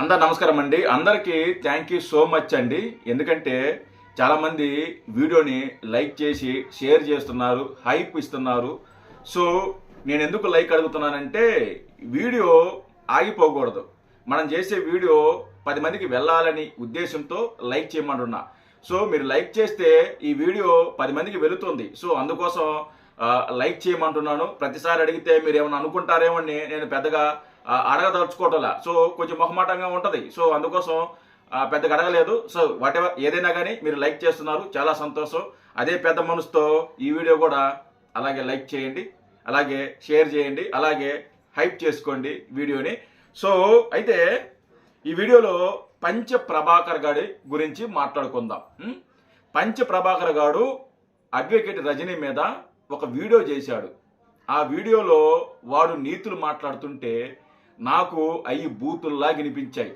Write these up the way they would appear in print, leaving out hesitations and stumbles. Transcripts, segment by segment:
అందరు నమస్కారం అండి. అందరికీ థ్యాంక్ యూ సో మచ్ అండి. ఎందుకంటే చాలామంది వీడియోని లైక్ చేసి షేర్ చేస్తున్నారు, హైప్ ఇస్తున్నారు. సో నేను ఎందుకు లైక్ అడుగుతున్నానంటే వీడియో ఆగిపోకూడదు. మనం చేసే వీడియో 10 మందికి వెళ్ళాలని ఉద్దేశంతో లైక్ చేయమంటున్నా. సో మీరు లైక్ చేస్తే ఈ వీడియో 10 మందికి వెళుతుంది. సో అందుకోసం లైక్ చేయమంటున్నాను. ప్రతిసారి అడిగితే మీరు ఏమైనా అనుకుంటారేమో అని నేను పెద్దగా అడగదలుచుకోవటంలా. సో కొంచెం మొహమాటంగా ఉంటుంది. సో అందుకోసం పెద్దగా అడగలేదు. సో వాటెవర్ ఏదైనా కానీ మీరు లైక్ చేస్తున్నారు, చాలా సంతోషం. అదే పెద్ద మనసుతో ఈ వీడియో కూడా అలాగే లైక్ చేయండి, అలాగే షేర్ చేయండి, అలాగే హైప్ చేసుకోండి వీడియోని. సో అయితే ఈ వీడియోలో పంచ ప్రభాకర్ గారి గురించి మాట్లాడుకుందాం. పంచ ప్రభాకర్ గారు అడ్వకేట్ రజనీ మీద ఒక వీడియో చేశాడు. ఆ వీడియోలో వాడు నీతులు మాట్లాడుతుంటే నాకు అవి బూతుల్లా వినిపించాయి.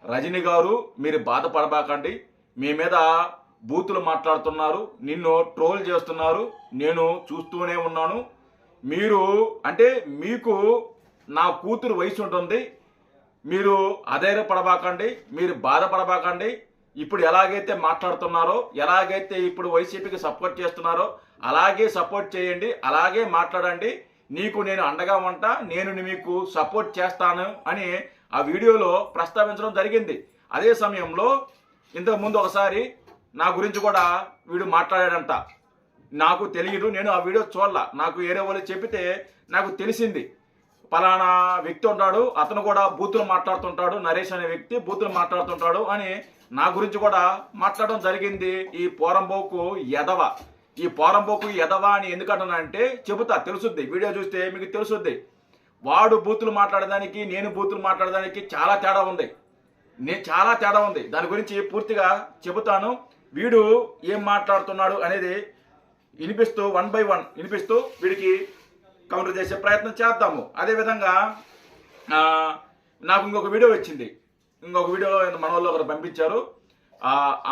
రజనీ గారు మీరు బాధపడబాకండి, మీ మీద బూతులు మాట్లాడుతున్నారు, నిన్ను ట్రోల్ చేస్తున్నారు, నేను చూస్తూనే ఉన్నాను. మీరు అంటే మీకు నా కూతురు వయసు ఉంటుంది, మీరు అధైర్యపడబాకండి, మీరు బాధపడబాకండి. ఇప్పుడు ఎలాగైతే మాట్లాడుతున్నారో, ఎలాగైతే ఇప్పుడు వైసీపీకి సపోర్ట్ చేస్తున్నారో అలాగే సపోర్ట్ చేయండి, అలాగే మాట్లాడండి. నీకు నేను అండగా ఉంటా, నేను మీకు సపోర్ట్ చేస్తాను అని ఆ వీడియోలో ప్రస్తావించడం జరిగింది. అదే సమయంలో ఇంతకుముందు ఒకసారి నా గురించి కూడా వీడు మాట్లాడాడంట. నాకు తెలియదు, నేను ఆ వీడియో చూడాల. నాకు వేరే వాళ్ళు చెబితే నాకు తెలిసింది. పలానా వ్యక్తి ఉంటాడు, అతను కూడా బూతులు మాట్లాడుతుంటాడు, నరేష్ అనే వ్యక్తి బూతులు మాట్లాడుతుంటాడు అని నా గురించి కూడా మాట్లాడడం జరిగింది. ఈ పోరంబోకు ఎదవ, ఈ పోరంబోకు ఎదవ అని ఎందుకంటున్నానంటే చెబుతా, తెలుసుద్ది. వీడియో చూస్తే మీకు తెలుసుద్ది. వాడు బూతులు మాట్లాడడానికి నేను బూతులు మాట్లాడడానికి చాలా తేడా ఉంది. చాలా తేడా ఉంది. దాని గురించి పూర్తిగా చెబుతాను. వీడు ఏం మాట్లాడుతున్నాడు అనేది వినిపిస్తూ 1 by 1 వినిపిస్తూ వీడికి కౌంటర్ చేసే ప్రయత్నం చేద్దాము. అదేవిధంగా నాకు ఇంకొక వీడియో వచ్చింది. ఇంకొక వీడియో మన వాళ్ళు ఒకరు పంపించారు.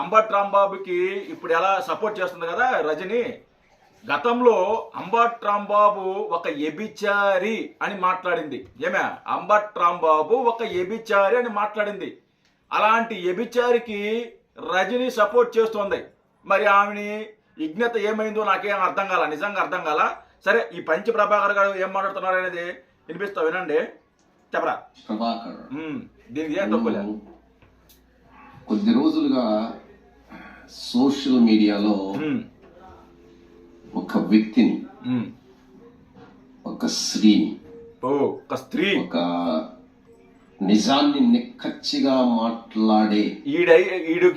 అంబట్ రాంబాబుకి ఇప్పుడు ఎలా సపోర్ట్ చేస్తుంది కదా రజనీ, గతంలో అంబట్ రాంబాబు ఒక ఎబిచారి అని మాట్లాడింది. ఏమే, అంబట్ రాంబాబు ఒక ఎబిచారి అని మాట్లాడింది. అలాంటి ఎబిచారికి రజనీ సపోర్ట్ చేస్తుంది. మరి ఆమెని విజ్ఞత ఏమైందో నాకేం అర్థం కాల, నిజంగా అర్థం కాల. సరే, ఈ పంచ ప్రభాకర్ గారు ఏం మాట్లాడుతున్నారు అనేది వినిపిస్తా, వినండి. చెప్పరా ప్రభాకర్, దీనికి ఏం తప్పులే. కొద్ది రోజులుగా సోషల్ మీడియాలో ఒక వ్యక్తిని, ఒక స్త్రీని, ఒక స్త్రీ, ఒక నిజాన్ని నిక్కచ్చిగా మాట్లాడే ఈడు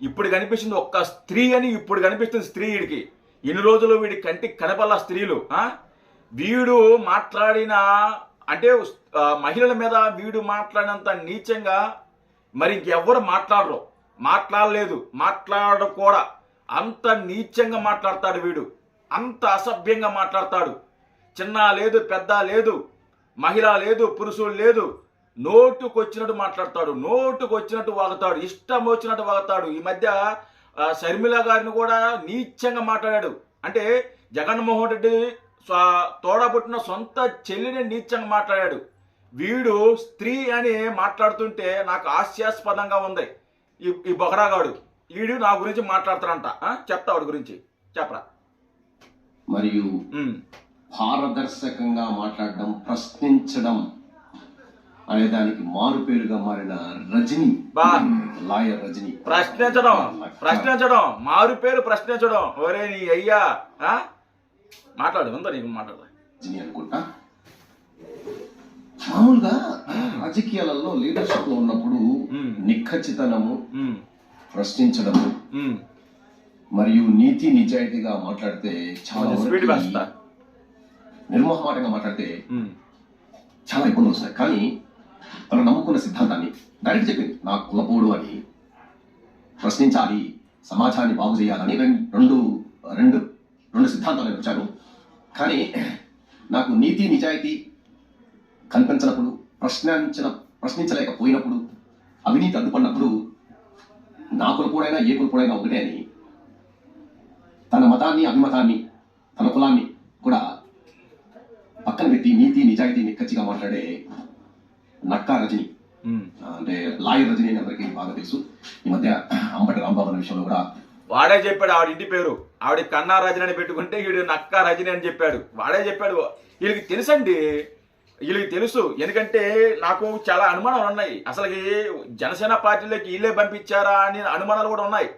ఇప్పుడు కనిపిస్తుంది ఒక్క స్త్రీ అని. ఇప్పుడు కనిపిస్తుంది స్త్రీ వీడికి. ఇన్ని రోజులు వీడి కంటికి కనపల్ల స్త్రీలు. వీడు మాట్లాడిన అంటే మహిళల మీద వీడు మాట్లాడినంత నీచంగా మరి ఇంకెవ్వరు మాట్లాడలేదు, మాట్లాడరు కూడా. అంత నీచంగా మాట్లాడతాడు వీడు, అంత అసభ్యంగా మాట్లాడతాడు. చిన్న లేదు, పెద్ద లేదు, మహిళ లేదు, పురుషుడు లేదు. నోటుకు వచ్చినట్టు మాట్లాడతాడు, నోటుకు వచ్చినట్టు వాగుతాడు, ఇష్టం వచ్చినట్టు వాగుతాడు. ఈ మధ్య షర్మిల గారిని కూడా నీచంగా మాట్లాడాడు. అంటే జగన్మోహన్ రెడ్డి తోడబుట్టిన సొంత చెల్లిని నీచంగా మాట్లాడాడు. వీడు స్త్రీ అని మాట్లాడుతుంటే నాకు హాస్యాస్పదంగా ఉంది. ఈ బొగడాగాడు వీడు నా గురించి మాట్లాడతాడంట. చెప్తా వాడి గురించి, చెప్పరా. మరియు పారదర్శకంగా మాట్లాడడం, ప్రశ్నించడం అనే దానికి మారు పేరుగా మారిన రజనీ, లాయర్ రజనీ. ప్రశ్నించడం మారు పేరు, ప్రశ్నించడం. ఒరే నీ అయ్యా, మాట్లాడు, ఉందా నీకు మాట్లాడ రజనీ అనుకుంటా. మామూలుగా రాజకీయాలలో లీడర్షిప్ లో ఉన్నప్పుడు నిఖచ్చితనము, ప్రశ్నించడము మరియు నీతి నిజాయితీగా మాట్లాడితే, చాలా నిర్మోహమాటంగా మాట్లాడితే చాలా ఇబ్బందులు వస్తాయి. కానీ తను నమ్ముకున్న సిద్ధాంతాన్ని డైరెక్ట్ చెప్పింది. నా కులపోడు అని, ప్రశ్నించాలి, సమాజాన్ని బాగు చేయాలని రెండు సిద్ధాంతాలు వచ్చాను. కానీ నాకు నీతి నిజాయితీ కనిపించినప్పుడు, ప్రశ్నించలేకపోయినప్పుడు, అవినీతి అడ్డుపడినప్పుడు నా కులపోడైనా ఏ కులపోడైనా ఒకటే అని తన మతాన్ని, అభిమతాన్ని, తన కులాన్ని కూడా పక్కన పెట్టి నీతి నిజాయితీ నిక్కచ్చిగా మాట్లాడే నక్కా రజని, ఉమ్. అంటే లాయర్ రజని అని అందరికీ బాగా తెలుసు. ఈ మధ్య అంబటి రాంబాబు అనే విషయంలో కూడా వాడే చెప్పాడు ఆవిడ ఇంటి పేరు, ఆవిడ కన్నా రజని అని పెట్టుకుంటే వీడు నక్కా రజని అని చెప్పాడు. వాడే చెప్పాడు. వీళ్ళకి తెలుసండి, వీళ్ళకి తెలుసు. ఎందుకంటే నాకు చాలా అనుమానాలు ఉన్నాయి. అసలు జనసేన పార్టీలోకి వీళ్ళే పంపించారా అని అనుమానాలు కూడా ఉన్నాయి,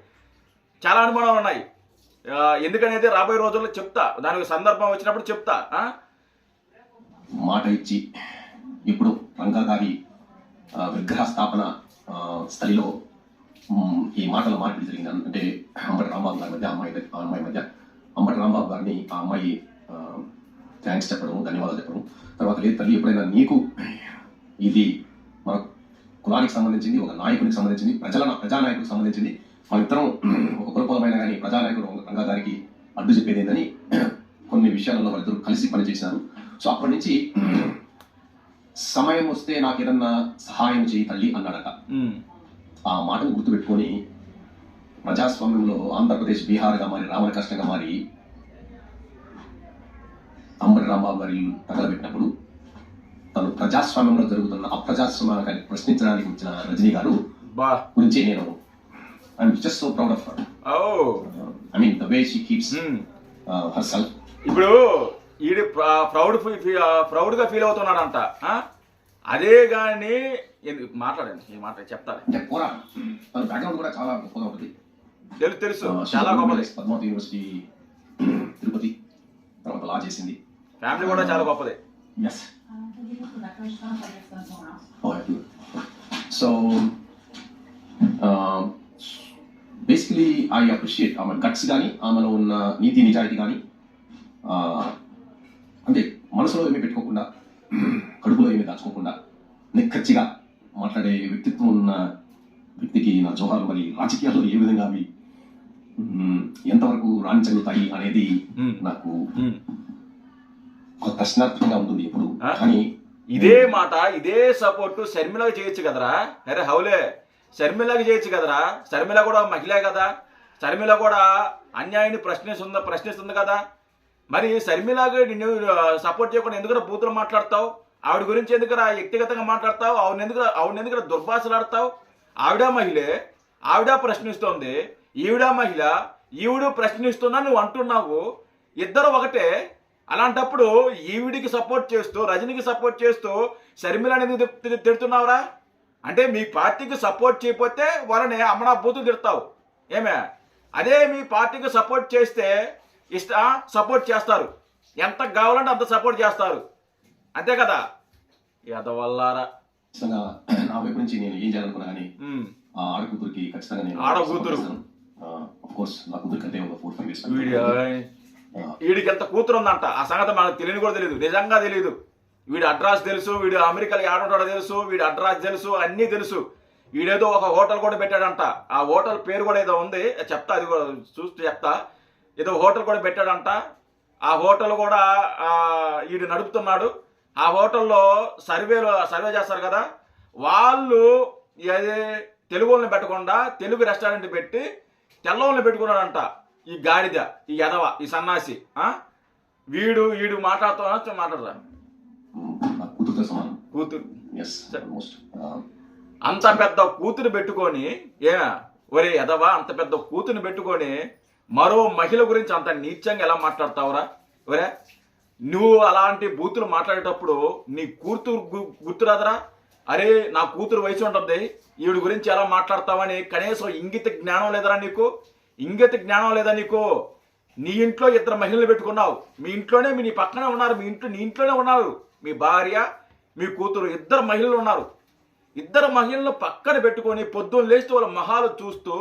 చాలా అనుమానాలు ఉన్నాయి. ఎందుకనేది రాబోయే రోజుల్లో చెప్తా, దానికి సందర్భం వచ్చినప్పుడు చెప్తా. మాట ఇచ్చి ఇప్పుడు రంగా గారి విగ్రహ స్థాపన స్థలిలో ఈ మాటల మార్పిడి జరిగింది. అంటే అంబటి రాంబాబు గారి మధ్య ఆ అమ్మాయి మధ్య అంబటి రాంబాబు గారిని ఆ అమ్మాయి థ్యాంక్స్ చెప్పడం, ధన్యవాదాలు చెప్పడం. తర్వాత లేదు తల్లి, ఎప్పుడైనా నీకు ఇది మన కులానికి సంబంధించింది, ఒక నాయకునికి సంబంధించింది, ప్రజానాయకుడికి సంబంధించింది, వాళ్ళిద్దరం ఒక కులపరమైన కానీ ప్రజానాయకుడు రంగా గారికి అడ్డు చెప్పేది ఏందని కొన్ని విషయాలలో వాళ్ళిద్దరూ కలిసి పనిచేశారు. సో అప్పటి నుంచి సమయం వస్తే నాకు ఏదన్నా సహాయం చేయి తల్లి అన్నాడట. ఆ మాటను గుర్తుపెట్టుకొని ప్రజాస్వామ్యంలో ఆంధ్రప్రదేశ్ బీహార్గా మారి, రావణ కష్టంగా మారి అంబటి రాంబాబు గారి తగలబెట్టినప్పుడు తను ప్రజాస్వామ్యంలో జరుగుతున్న అప్రజాస్వామ్యాన్ని ప్రశ్నించడానికి వచ్చిన రజనీ గారు గురించి నేను I'm just so proud of her. I mean the way she keeps her self. ఇప్పుడు ఈడు ప్రౌడ్ గా ఫీల్ అవుతున్నాడంట. అదే గాని మాట్లాడండి, ఈ మాట చెప్తాను. అంటే పోరాటం, తన బ్యాక్గ్రౌండ్ కూడా చాలా గొప్పగా ఉంటుంది. తెలుసు చాలా గొప్పది. పద్మావతి యూనివర్సిటీ తిరుపతి, తర్వాత లా చేసింది. ఫ్యామిలీ కూడా చాలా గొప్పది. Yes. So basically I appreciate ఆమె గట్స్ కానీ, ఆమెలో ఉన్న నీతి నిజాయితీ కానీ, అంటే మనసులో ఏమీ పెట్టుకోకుండా, కడుపులో ఏమీ దాచుకోకుండా నిక్కచ్చిగా మాట్లాడే వ్యక్తిత్వం ఉన్న వ్యక్తికి నా జోహార్లు. మరి రాజకీయాల్లో ఏ విధంగా అవి ఎంతవరకు రాణించగలుగుతాయి అనేది నాకు ఒక ప్రశ్నార్థకంగా ఉంటుంది ఎప్పుడు. కానీ ఇదే మాట, ఇదే సపోర్ట్ షర్మిలకు చేయొచ్చు కదరా. అరే హౌలే, షర్మిలకు చేయొచ్చు కదరా. షర్మిల కూడా మహిళే కదా, షర్మిల కూడా అన్యాయాన్ని ప్రశ్నిస్తుంది కదా. మరి షర్మిలాగా నిన్ను సపోర్ట్ చేయకుండా ఎందుకు బూతులు మాట్లాడతావు? ఆవిడ గురించి ఎందుకు వ్యక్తిగతంగా మాట్లాడతావు? ఆవిడ ఎందుకు దుర్భాషలాడతావు? ఆవిడ మహిళే, ఆవిడ ప్రశ్నిస్తోంది, ఈవిడ మహిళ, ఈవిడ ప్రశ్నిస్తున్నా నువ్వు అంటున్నావు. ఇద్దరు ఒకటే. అలాంటప్పుడు ఈవిడికి సపోర్ట్ చేస్తూ, రజనీకి సపోర్ట్ చేస్తూ షర్మిలని ఎందుకు తిడుతున్నావురా? అంటే మీ పార్టీకి సపోర్ట్ చేయకపోతే వాళ్ళని అమ్మనా బూతులు తిడతావు ఏమే? అదే మీ పార్టీకి సపోర్ట్ చేస్తే సపోర్ట్ చేస్తారు, ఎంత కావాలంటే అంత సపోర్ట్ చేస్తారు, అంతే కదా. ఎదవల్లారా. నా వైపు నుంచి నేను ఏం చేయాలనుకున్నా కానీ ఆడకూతురికి ఖచ్చితంగా నేను ఆడకూతురు నా కూతురు కంటే ఒక 4-5 years వీడికి ఎంత కూతురు ఉందంట. ఆ సంగతి మనకు తెలియని కూడా తెలియదు, నిజంగా తెలియదు. వీడి అడ్రస్ తెలుసు, వీడు అమెరికాలో ఏడుంటాడో తెలుసు, వీడి అడ్రస్ తెలుసు, అన్నీ తెలుసు. వీడేదో ఒక హోటల్ కూడా పెట్టాడంట. ఆ హోటల్ పేరు కూడా ఏదో ఉంది, చెప్తా, అది కూడా చూస్తూ చెప్తా. ఏదో హోటల్ కూడా పెట్టాడంట. ఆ హోటల్ కూడా వీడు నడుపుతున్నాడు. ఆ హోటల్లో సర్వే చేస్తారు కదా, వాళ్ళు అదే తెలుగు వాళ్ళని పెట్టకుండా తెలుగు రెస్టారెంట్ పెట్టి తెల్ల వాళ్ళని పెట్టుకున్నాడంట. ఈ గాడిద, ఈ ఎదవ, ఈ సన్నాసి. వీడు మాట్లాడరా కూతురు. అంత పెద్ద కూతురు పెట్టుకొని, ఒరే ఎదవా, అంత పెద్ద కూతురుని పెట్టుకొని మరో మహిళ గురించి అంత నీచంగా ఎలా మాట్లాడతావురా? ఒరే, నువ్వు అలాంటి బూతులు మాట్లాడేటప్పుడు నీ కూతురు గుర్తురాదరా? అరే నా కూతురు వయసు ఉంటుంది, ఈవిడ గురించి ఎలా మాట్లాడతావని కనీసం ఇంగిత జ్ఞానం లేదరా నీకు? ఇంగిత జ్ఞానం లేదా నీకు? నీ ఇంట్లో 2 మహిళలు పెట్టుకున్నావు. మీ ఇంట్లోనే, నీ పక్కనే ఉన్నారు, నీ ఇంట్లోనే ఉన్నారు. మీ భార్య, మీ కూతురు, 2 మహిళలు ఉన్నారు. 2 మహిళలను పక్కన పెట్టుకొని పొద్దున్న లేస్తూ వాళ్ళ మొహాలు చూస్తూ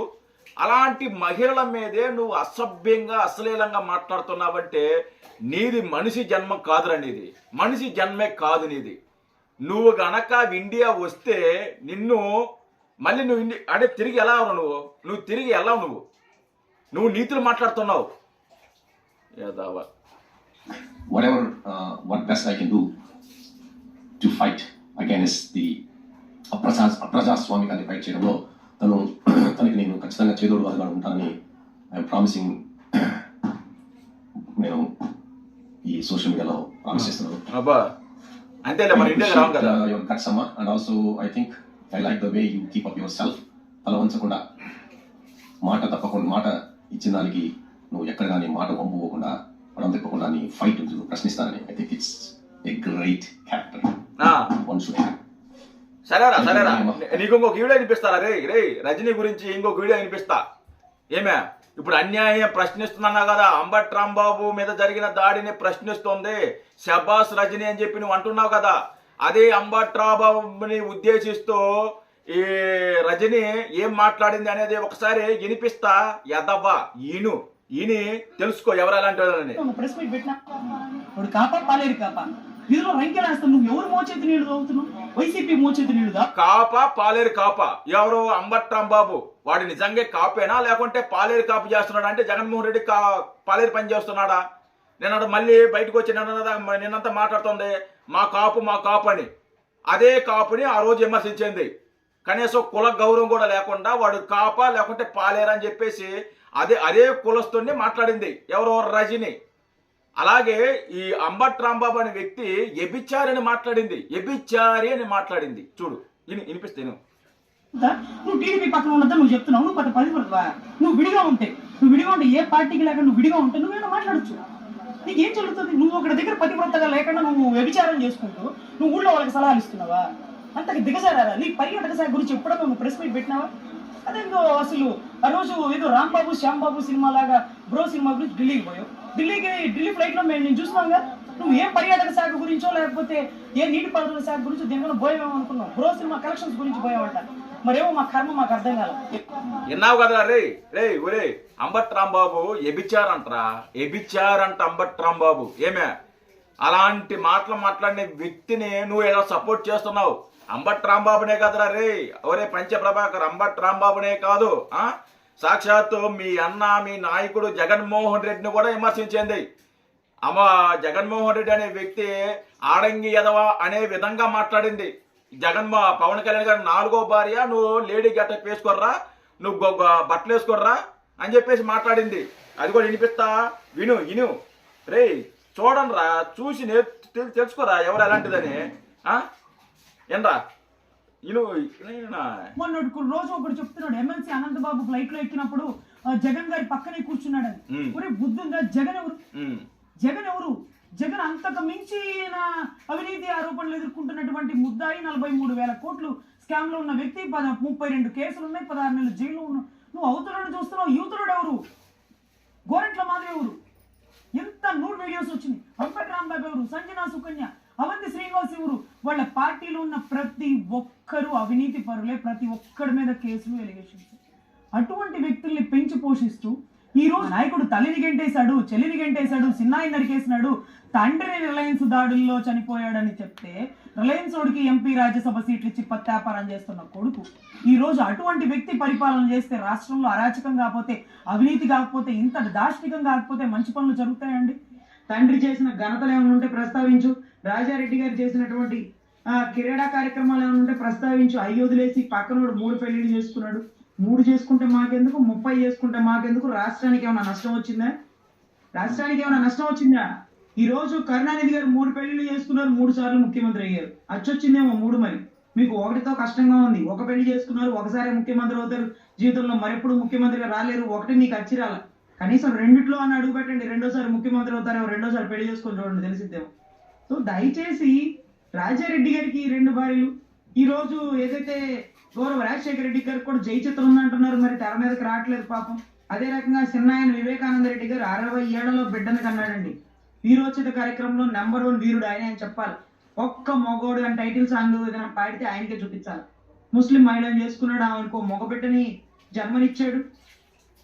అలాంటి మహిళల మీదే నువ్వు అసభ్యంగా, అశ్లీలంగా మాట్లాడుతున్నావంటే నీది మనిషి జన్మ కాదురా. నీది మనిషి జన్మే కాదు నీది. నువ్వు గనక ఇండియా వస్తే నిన్ను మళ్ళీ నువ్వు అంటే తిరిగి ఎలా నువ్వు తిరిగి ఎలా నువ్వు నీతులు మాట్లాడుతున్నావు. What best I can do to fight against the అప్రజాస్వామికాన్ని ఫైట్ చేయడంలో తనకి నేను ఖచ్చితంగా చేదోడు వాదుగా ఉంటానని ఐఎమ్ ప్రామిసింగ్. నేను ఈ సోషల్ మీడియాలో ప్రామిస్ చేస్తున్నాను. అంతేలే, మన ఇండియాకి రావు కదా. your guts, Amma, and also I think I like the way you keep up yourself. అలా వంచకుండా మాట తప్పకుండా మాట ఇచ్చిన దానికి నువ్వు ఎక్కడ కానీ మాట వంపుకోకుండా మనం తిప్పకుండా నీ ఫైట్ ప్రశ్నిస్తానని I think it's a great character one should have. సరేరా నీకు ఇంకొక వీడియో వినిపిస్తారా రే రజనీ గురించి ఇంకొక వీడియో వినిపిస్తా. ఏమే ఇప్పుడు అన్యాయం ప్రశ్నిస్తున్నా కదా, అంబట్ రాంబాబు మీద జరిగిన దాడిని ప్రశ్నిస్తుంది శబాస్ రజనీ అని చెప్పి నువ్వు అంటున్నావు కదా. అదే అంబట్ రాంబాబుని ఉద్దేశిస్తూ ఈ రజనీ ఏం మాట్లాడింది అనేది ఒకసారి వినిపిస్తా. ఎదవ్వా ఈయని తెలుసుకో ఎవరు అలాంటి ప్రెస్ మీట్ పెట్టినా ఇప్పుడు కాపా పాలేరు కాపా ఇందులో రంకెలు వేస్తావు. నువ్వు ఎవరు మోచేతి నీళ్లు తాగుతున్నావు? వైసీపీ మోచేతి నీళ్లు కాపా పాలేరు కాపా ఎవరు? అంబట్ రాంబాబు. వాడు నిజంగా కాపేనా లేకుంటే పాలేరు కాపు చేస్తున్నాడా? అంటే జగన్మోహన్ రెడ్డి పాలేరు పని చేస్తున్నాడా? నేను మళ్ళీ బయటకు వచ్చి నిన్నంతా మాట్లాడుతుంది మా కాపు అని. అదే కాపుని ఆ రోజు విమర్శించింది. కనీసం కుల గౌరవం కూడా లేకుండా వాడు కాపా లేకుంటే పాలేరు అని చెప్పేసి అదే కులస్తుని మాట్లాడింది ఎవరో రజని. అలాగే ఈ అంబట్ రాంబాబు అనే వ్యక్తి ఎబిచారి అని మాట్లాడింది. చూడు వినిపిస్తాను. నువ్వు టీడీపీ పక్కన ఉన్నదా నువ్వు చెప్తున్నావు. నువ్వు 10 నువ్వు విడిగా ఉంటే ఏ పార్టీకి లేక నువ్వు విడిగా ఉంటే నువ్వేనా మాట్లాడచ్చు. నీకేం జరుగుతుంది? నువ్వు ఒకటి దగ్గర పతివ్రతగా లేకుండా నువ్వు వ్యభిచారం చేసుకుంటూ నువ్వు ఊళ్ళో వాళ్ళకి సలహాలు ఇస్తున్నావా? అంతకి దిగజారా? నీ పర్యాటక శాఖ గురించి ఎప్పుడో నువ్వు ప్రెస్ మీట్ పెట్టినావా? అదేందో అసలు ఆ రోజు ఏదో రాంబాబు శ్యాంబాబు సినిమా లాగా బ్రో సినిమా గురించి ఢిల్లీకి పోయావు. ఢిల్లీ ఫ్లైట్ లో నేను చూసినాగా. నువ్వు ఏ పర్యాటక శాఖ గురించో లేకపోతే ఏ నీటిపారుదల శాఖ గురించో దేనికన్నా పోయామో అనుకున్నావు. బ్రో సినిమా కలెక్షన్స్ గురించి పోయావంట. మరేమో మా కర్మ మాకు అర్థం కాల. విన్నావు కదా ఒరే అంబట్ రాంబాబు ఎబిచారంట అంబట్ రాంబాబు. ఏమే అలాంటి మాటలు మాట్లాడిన వ్యక్తిని నువ్వు ఎలా సపోర్ట్ చేస్తున్నావు? అంబట్ రాంబాబునే కదరా ఒరే పంచప్రభాకర్, అంబట్ రాంబాబునే కాదు సాక్షాత్తు మీ అన్న మీ నాయకుడు జగన్మోహన్ రెడ్డిని కూడా విమర్శించింది. జగన్మోహన్ రెడ్డి అనే వ్యక్తి ఆడంగి ఎదవా అనే విధంగా మాట్లాడింది. పవన్ కళ్యాణ్ గారి 4వ భార్య నువ్వు లేడీ గెటప్ వేసుకోర్రా, నువ్వు బట్టలు వేసుకోర్రా అని చెప్పేసి మాట్లాడింది. అది కూడా వినిపిస్తా. విను చూడండి రా, చూసి తెలుసుకోరా ఎవరు ఎలాంటిదని. ఏంట్రా మొన్న రోజు ఒకటి చెప్తున్నాడు ఎమ్మెల్సీ అనంతబాబు ఫ్లైట్ లో ఎక్కినప్పుడు జగన్ గారి పక్కనే కూర్చున్నాడని. ఒరే బుద్ధుందా? జగన్ ఎవరు? జగన్ అంతకు మించిన అవినీతి ఆరోపణలు ఎదుర్కొంటున్నటువంటి ముద్దాయి. 43,000 కోట్లు స్కామ్ లో ఉన్న వ్యక్తి. 32 కేసులు ఉన్నాయి, 16 నెలలు జైల్లో ఉన్నావు. నువ్వు అవతలను చూస్తున్నావు. యువతుడు ఎవరు? గోరెంట్ల మాధవి ఎవరు? ఎంత నూడ్ వీడియోస్ వచ్చినాయి. అంబట్ రాంబాబు ఎవరు? సంజనా సుకన్య, అవంతి శ్రీనివాస్ ఎవరు? వాళ్ళ పార్టీలో ఉన్న ప్రతి ఒక్కరు అవినీతి పరులే. ప్రతి ఒక్కడి మీద కేసులు, ఎలిగేషన్స్. అటువంటి వ్యక్తుల్ని పెంచి పోషిస్తూ ఈ రోజు నాయకుడు తల్లిని గెంటేశాడు, చెల్లిని గెంటేశాడు, సిన్నాయి నరికేసినాడు, తండ్రిని రిలయన్స్ దాడుల్లో చనిపోయాడని చెప్తే రిలయన్స్ వాడికి ఎంపీ రాజ్యసభ సీట్లు ఇచ్చి పత్యాపారం చేస్తున్న కొడుకు ఈ రోజు అటువంటి వ్యక్తి పరిపాలన చేస్తే రాష్ట్రంలో అరాచకం కాకపోతే, అవినీతి కాకపోతే, ఇంత దాష్టికం కాకపోతే మంచి పనులు జరుగుతాయండి? తండ్రి చేసిన ఘనతలు ఏమైనా ఉంటే ప్రస్తావించు. రాజారెడ్డి గారు చేసినటువంటి క్రీడా కార్యక్రమాలు ఏమైనా ఉంటే ప్రస్తావించు. అయ్యోదిలేసి పక్కనోడు 3 పెళ్లిళ్ళు చేసుకున్నాడు. 3 చేసుకుంటే మాకెందుకు, 30 చేసుకుంటే మాకెందుకు? రాష్ట్రానికి ఏమైనా నష్టం వచ్చిందా? ఈ రోజు కరుణానిధి గారు 3 పెళ్లిళ్ళు చేసుకున్నారు, 3 సార్లు ముఖ్యమంత్రి అయ్యారు. అచ్చొచ్చిందేమో 3. మరి మీకు ఒకటితో కష్టంగా ఉంది. ఒక పెళ్లి చేసుకున్నారు, ఒకసారి ముఖ్యమంత్రి అవుతారు జీవితంలో, మరెప్పుడు ముఖ్యమంత్రిగా రాలేరు. ఒకటి నీకు అచ్చిరాల. కనీసం 2ట్లో అని అడుగు పెట్టండి. 2సారి ముఖ్యమంత్రి అవుతారేమో, 2సారి పెళ్లి చేసుకొని చూడండి, తెలిసిద్దేమో. సో దయచేసి రాజారెడ్డి గారికి 2 భార్యలు. ఈ రోజు ఏదైతే గౌరవ రాజశేఖర రెడ్డి గారికి కూడా జై చిత్రం ఉందంటున్నారు, మరి తెర మీదకి రావట్లేదు పాపం. అదే రకంగా చిన్నాయన వివేకానంద రెడ్డి గారు 67లో బిడ్డను కన్నాడండి. వీరోచిత కార్యక్రమంలో నెంబర్ 1 వీరుడు ఆయన అని చెప్పాలి. ఒక్క మగోడు అని టైటిల్ సాంగ్ ఏదైనా పాడితే ఆయనకే చూపించాలి. ముస్లిం మహిళను చేసుకున్నాడు, ఆమెకు మగ బిడ్డని జన్మనిచ్చాడు.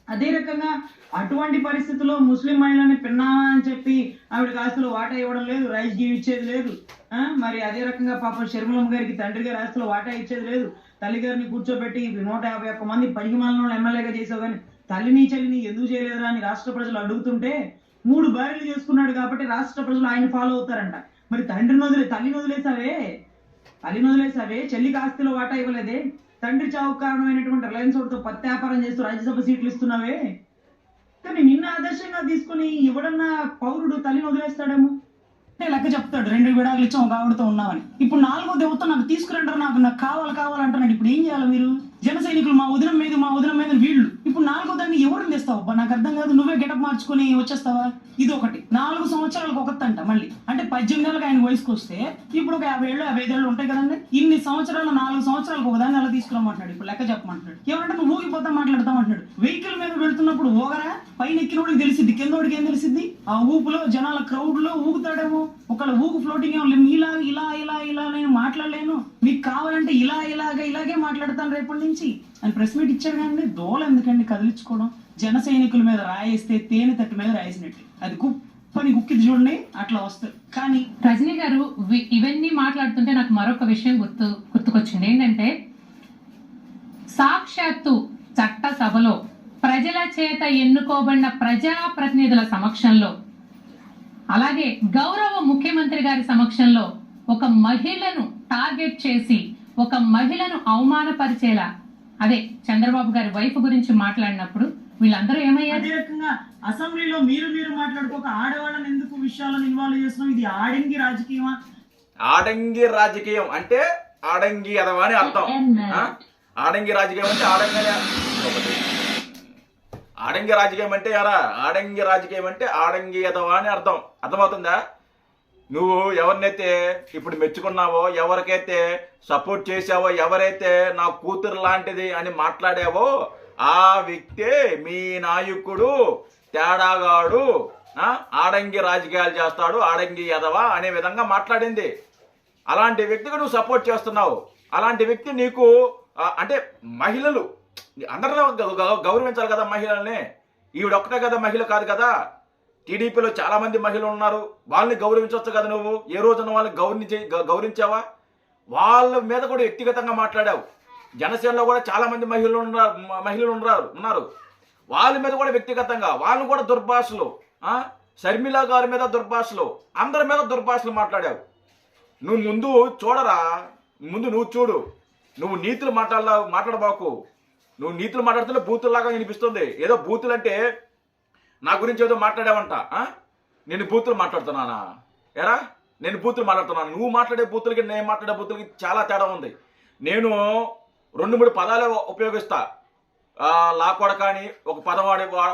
అదే రకంగా అటువంటి పరిస్థితుల్లో ముస్లిం మహిళని పిన్నామా అని చెప్పి ఆవిడకి ఆస్తులు వాటా ఇవ్వడం లేదు, రైస్ గీవ్ ఇచ్చేది లేదు. మరి అదే రకంగా పాపం షర్మిలమ్మ గారికి తండ్రి గారి ఆస్తులు వాటా ఇచ్చేది లేదు. తల్లిగారిని కూర్చోబెట్టి 151 మంది పనికిమాలను ఎమ్మెల్యేగా చేసావు కానీ తల్లిని చెల్లిని ఎందుకు చేయలేదురా అని రాష్ట్ర ప్రజలు అడుగుతుంటే 3 భార్యలు చేసుకున్నాడు కాబట్టి రాష్ట్ర ప్రజలు ఆయన ఫాలో అవుతారంట. మరి తల్లిని వదిలేసావే, చెల్లికి ఆస్తిలో వాటా ఇవ్వలేదే, తండ్రి చావు కారణమైనటువంటి రిలయన్స్ వాడితో పత్యాపారం చేస్తూ రాజ్యసభ సీట్లు ఇస్తున్నావే. కానీ నిన్న ఆదర్శంగా తీసుకుని ఎవడన్నా పౌరుడు తల్లిని వదిలేస్తాడేమో? లెక్క చెప్తాడు 2 విడాకులు ఇచ్చాం ఒక ఆవిడతో ఉన్నామని. ఇప్పుడు 4వ దేవత నాకు తీసుకురంటారు, నాకు కావాలంటున్నాడు. ఇప్పుడు ఏం చేయాలి మీరు? జన సైనికులు మా వదిన మీద వీళ్ళు. ఇప్పుడు 4వ దాన్ని ఎవరిని తెస్తావు? నాకు అర్థం కాదు. నువ్వే గెటప్ మార్చుకుని వచ్చేస్తావా? ఇది ఒకటి. 4 సంవత్సరాలకు ఒకటంట మళ్ళీ. అంటే 18 ఏళ్ళకి ఆయన వయసుకు వస్తే ఇప్పుడు ఒక 50 ఏళ్ళు 55 ఏళ్ళు ఉంటాయి కదండి. ఇన్ని సంవత్సరాలు 4 సంవత్సరాలకు ఒకదాన్ని అలా తీసుకురామంటున్నాడు. ఇప్పుడు లెక్క చెప్పమంటున్నాడు. ఏమంటే నువ్వు ఊగిపోతా మాట్లాడతామంటున్నాడు. వెహికల్ మీద వెళ్తున్నప్పుడు ఓగరా, పైన ఎక్కినోడికి తెలిసిద్ది, కిందోడికి ఏం తెలిసిద్ది? ఆ ఊపులో జనాల క్రౌడ్ లో ఊగుతాడేమో. ఒకళ్ళ ఊగు ఫ్లోటింగ్ ఏమో ఇలా నేను మాట్లాడలేను, మీకు కావాలంటే ఇలాగే మాట్లాడతాను రేపటి నుంచి అని ప్రెస్ మీట్ ఇచ్చాడు. కానీ దోల ఎందుకండి కదిలించుకోవడం? జన సైనికుల మీద రాయేస్తే తేనె తట్టు మీద రాయేసినట్టు అది కుప్పని గుక్కిది చూడండి, అట్లా వస్తుంది. కానీ రజనీ గారు ఇవన్నీ మాట్లాడుతుంటే నాకు మరొక విషయం గుర్తుకొచ్చింది. ఏంటంటే సాక్షాత్తు చట్ట సభలో ప్రజల చేత ఎన్నుకోబడిన ప్రజాప్రతినిధుల సమక్షంలో, అలాగే గౌరవ ముఖ్యమంత్రి గారి సమక్షంలో ఒక మహిళను టార్గెట్ చేసి ఒక మహిళను అవమానపరిచేలా, అదే చంద్రబాబు గారి వైఫ్ గురించి మాట్లాడినప్పుడు వీళ్ళందరూ ఏమయ్యారు? అదే రకంగా అసెంబ్లీలో మీరు మాట్లాడుకోక ఆడవాళ్ళని ఎందుకు విషయాలను ఇన్వాల్వ్ చేస్తున్నాం? ఇది ఆడంగి రాజకీయమా? ఆడంగి రాజకీయం అంటే ఆడంగి అదవా అని అర్థం. ఆడంగి రాజకీయం అంటే ఆడంగి రాజకీయం అంటే ఎరా? ఆడంగి రాజకీయం అంటే ఆడంగి అదవా అని అర్థం. అర్థమవుతుందా? నువ్వు ఎవరినైతే ఇప్పుడు మెచ్చుకున్నావో, ఎవరికైతే సపోర్ట్ చేసావో, ఎవరైతే నా కూతురు లాంటిది అని మాట్లాడావో ఆ వ్యక్తే మీ నాయకుడు, తేడాగాడు, ఆడంగి రాజకీయాలు చేస్తాడు, ఆడంగి ఎదవా అనే విధంగా మాట్లాడింది. అలాంటి వ్యక్తికి నువ్వు సపోర్ట్ చేస్తున్నావు. అలాంటి వ్యక్తి నీకు అంటే మహిళలు అందరినీ గౌరవించాలి కదా మహిళల్ని. ఈవిడొక్కటే కదా మహిళ కాదు కదా. టీడీపీలో చాలా మంది మహిళలు ఉన్నారు, వాళ్ళని గౌరవించవచ్చు కదా. నువ్వు ఏ రోజున వాళ్ళని గౌరవించావా? వాళ్ళ మీద కూడా వ్యక్తిగతంగా మాట్లాడావు. జనసేనలో కూడా చాలా మంది మహిళలు ఉన్నారు, వాళ్ళ మీద కూడా వ్యక్తిగతంగా వాళ్ళు కూడా దుర్భాషలు, షర్మిల గారి మీద దుర్భాషలు, అందరి మీద దుర్భాషలు మాట్లాడావు. నువ్వు ముందు చూడరా, ముందు నువ్వు చూడు. నువ్వు నీతులు మాట్లాడబాకు. నువ్వు నీతులు మాట్లాడుతుంటే బూతుల్లాగా వినిపిస్తుంది. ఏదో బూతులు అంటే నా గురించి ఏదో మాట్లాడావంట. నేను బూతులు మాట్లాడుతున్నానా? ఎరా, నేను బూతులు మాట్లాడుతున్నాను. నువ్వు మాట్లాడే బూతులకి నేను మాట్లాడే బూతులకి చాలా తేడా ఉంది. నేను 2-3 పదాలే ఉపయోగిస్తా. లా కొడక అని ఒక పదం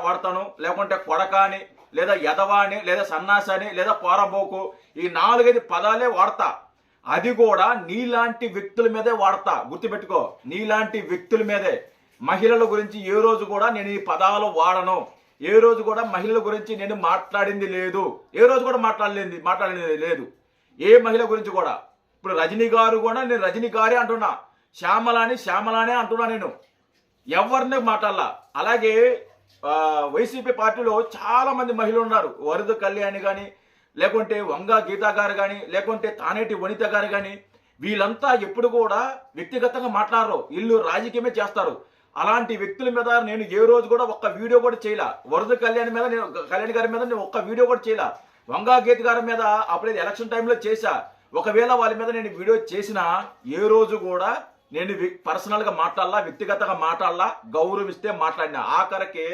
వాడతాను, లేకుంటే కొడక అని, లేదా ఎదవా అని, లేదా సన్నాసి అని, లేదా పోరబోకు, ఈ 4-5 పదాలే వాడతా. అది కూడా నీలాంటి వ్యక్తుల మీదే వాడతా. గుర్తుపెట్టుకో, నీలాంటి వ్యక్తుల మీదే. మహిళల గురించి ఏ రోజు కూడా నేను ఈ పదాలు వాడను. ఏ రోజు కూడా మహిళల గురించి నేను మాట్లాడింది లేదు. ఏ రోజు కూడా మాట్లాడింది లేదు. ఏ మహిళ గురించి కూడా. ఇప్పుడు రజనీ గారు కూడా నేను రజనీ గారే అంటున్నా, శ్యామలానే అంటున్నా. నేను ఎవరిని మాట్లాడాల. అలాగే వైసీపీ పార్టీలో చాలా మంది మహిళలు ఉన్నారు. వరద కళ్యాణి కానీ, లేకుంటే వంగ గీతా గారు కానీ, లేకుంటే తానేటి వనిత గారు కానీ, వీళ్ళంతా ఎప్పుడు కూడా వ్యక్తిగతంగా మాట్లాడరు, వీళ్ళు రాజకీయమే చేస్తారు. అలాంటి వ్యక్తుల మీద నేను ఏ రోజు కూడా ఒక్క వీడియో కూడా చేయలే. వరద కళ్యాణి గారి మీద నేను ఒక్క వీడియో కూడా చేయలే. వంగా గీత గారి మీద అప్పుడే ఎలక్షన్ టైంలో చేశా. ఒకవేళ వాళ్ళ మీద నేను వీడియో చేసినా ఏ రోజు కూడా నేను పర్సనల్గా మాట్లాడాలా, వ్యక్తిగతంగా మాట్లాడాలా, గౌరవిస్తే మాట్లాడినా. ఆఖరికి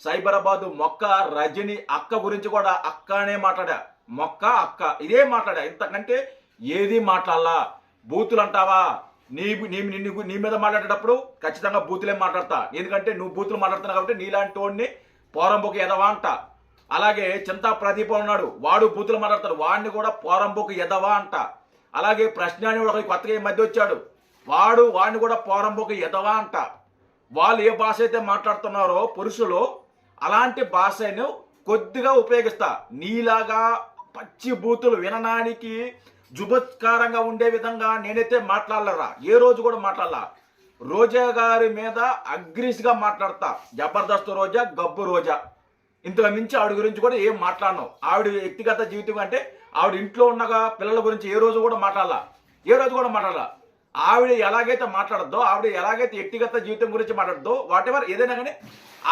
సైబరాబాద్ మొక్క రజని అక్క గురించి కూడా అక్కనే మాట్లాడా. మొక్క అక్క ఇదే మాట్లాడా. ఇంతకంటే ఏది మాట్లాడాలా. బూతులు అంటావా? నీ మీద మాట్లాడేటప్పుడు ఖచ్చితంగా బూతులే మాట్లాడతా. ఎందుకంటే నువ్వు బూతులు మాట్లాడుతున్నావు కాబట్టి నీలాంటి వాడిని పోరంబోకు ఎదవా అంట. అలాగే చింతా ప్రదీప ఉన్నాడు, వాడు బూతులు మాట్లాడతాడు, వాడిని కూడా పోరంబోకు ఎదవా అంట. అలాగే ప్రశ్న అని ఒకటి కొత్తగా ఈ మధ్య వచ్చాడు, వాడిని కూడా పోరంబోకు ఎదవా అంట. వాళ్ళు ఏ భాష అయితే మాట్లాడుతున్నారో పురుషులు, అలాంటి భాషను కొద్దిగా ఉపయోగిస్తా. నీలాగా పచ్చి బూతులు వినడానికి జుబత్కారంగా ఉండే విధంగా నేనైతే మాట్లాడలేరా. ఏ రోజు కూడా మాట్లాడలా. రోజా గారి మీద అగ్రెసివ్గా మాట్లాడతా. జబర్దస్త్ రోజా, గబ్బు రోజా, ఇంతకు మించి ఆవిడ గురించి కూడా ఏం మాట్లాడను. ఆవిడ వ్యక్తిగత జీవితం అంటే ఆవిడ ఇంట్లో ఉన్నగా పిల్లల గురించి ఏ రోజు కూడా మాట్లాడాల. ఏ రోజు కూడా మాట్లాడాల. ఆవిడ ఎలాగైతే మాట్లాడద్దో, ఆవిడ ఎలాగైతే వ్యక్తిగత జీవితం గురించి మాట్లాడద్దో, వాట్ ఎవర్ ఏదైనా కానీ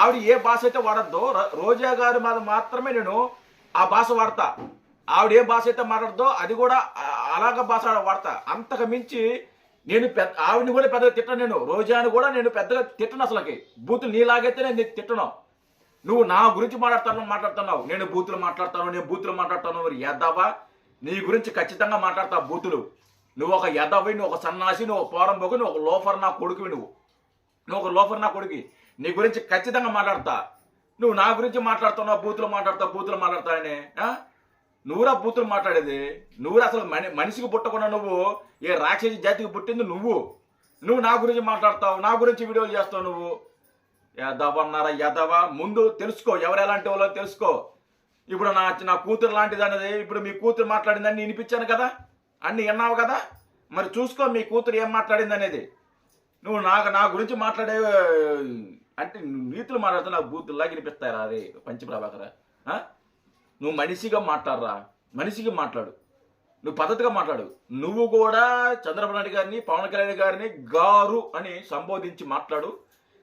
ఆవిడ ఏ భాష అయితే వాడద్దో, రోజా గారి మీద మాత్రమే నేను ఆ భాష వాడతా. ఆవిడ ఏ భాష అయితే మాట్లాడద్దో అది కూడా అలాగ భాష వాడతా. అంతకు మించి నేను ఆవిడని కూడా పెద్దగా తిట్టను. నేను రోజాని కూడా నేను పెద్దగా తిట్టను. అసలుకి బూతులు నీలాగైతే నేను తిట్టను. నువ్వు నా గురించి మాట్లాడుతున్నావు, నేను బూతులు మాట్లాడతాను, ఎద్దవా నీ గురించి ఖచ్చితంగా మాట్లాడతా బూతులు. నువ్వు ఒక ఎదవి, నువ్వు ఒక సన్నాసి, నువ్వు ఒక పోరంబోకు, నువ్వు ఒక లోఫర్ నా కొడుకువి, నువ్వు ఒక లోఫర్ నా కొడుకు. నీ గురించి ఖచ్చితంగా మాట్లాడతా. నువ్వు నా గురించి మాట్లాడుతున్నావు, బూతులు మాట్లాడతావని. నువ్వురా బూతులు మాట్లాడేది? నువ్వురా అసలు మనిషికి పుట్టకుండా నువ్వు ఏ రాక్షసి జాతికి పుట్టింది నువ్వు నా గురించి మాట్లాడతావు, నా గురించి వీడియోలు చేస్తావు నువ్వు. యాదవన్నారా యాదవ? ముందు తెలుసుకో ఎవరు ఎలాంటి వాళ్ళో తెలుసుకో. ఇప్పుడు నా కూతురు లాంటిది అనేది, ఇప్పుడు మీ కూతురు మాట్లాడిందని వినిపించాను కదా, అన్ని విన్నావు కదా, మరి చూసుకో మీ కూతురు ఏం మాట్లాడింది అనేది. నువ్వు నా గురించి మాట్లాడే అంటే నీతులు మాట్లాడితే నాకు బూతుల్లాగా వినిపిస్తారా? అరే పంచప్రభాకర, నువ్వు మనిషిగా మాట్లాడరా, మనిషిగా మాట్లాడు, నువ్వు పద్ధతిగా మాట్లాడు. నువ్వు కూడా చంద్రబాబు నాయుడు గారిని, పవన్ కళ్యాణ్ గారిని గారు అని సంబోధించి మాట్లాడు.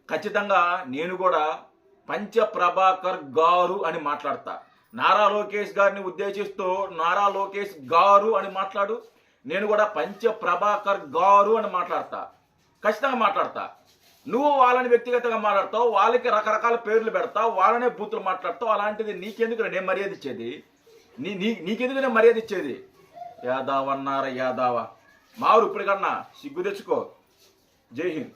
ఖచ్చితంగా నేను కూడా పంచప్రభాకర్ గారు అని మాట్లాడతా. నారా లోకేష్ గారిని ఉద్దేశిస్తూ నారా లోకేష్ గారు అని మాట్లాడు. నేను కూడా పంచప్రభాకర్ గారు అని మాట్లాడతా, ఖచ్చితంగా మాట్లాడతా. నువ్వు వాళ్ళని వ్యక్తిగతంగా మాట్లాడతావు, వాళ్ళకి రకరకాల పేర్లు పెడతావు, వాళ్ళనే బూతులు మాట్లాడతావు. అలాంటిది నీకెందుకు నేను మర్యాద ఇచ్చేది? నీకెందుకు నేను మర్యాద ఇచ్చేది? యాదవ్ అన్నారా యాదవ? మారు ఇప్పటికన్నా సిగ్గు తెచ్చుకో. జై హింద్.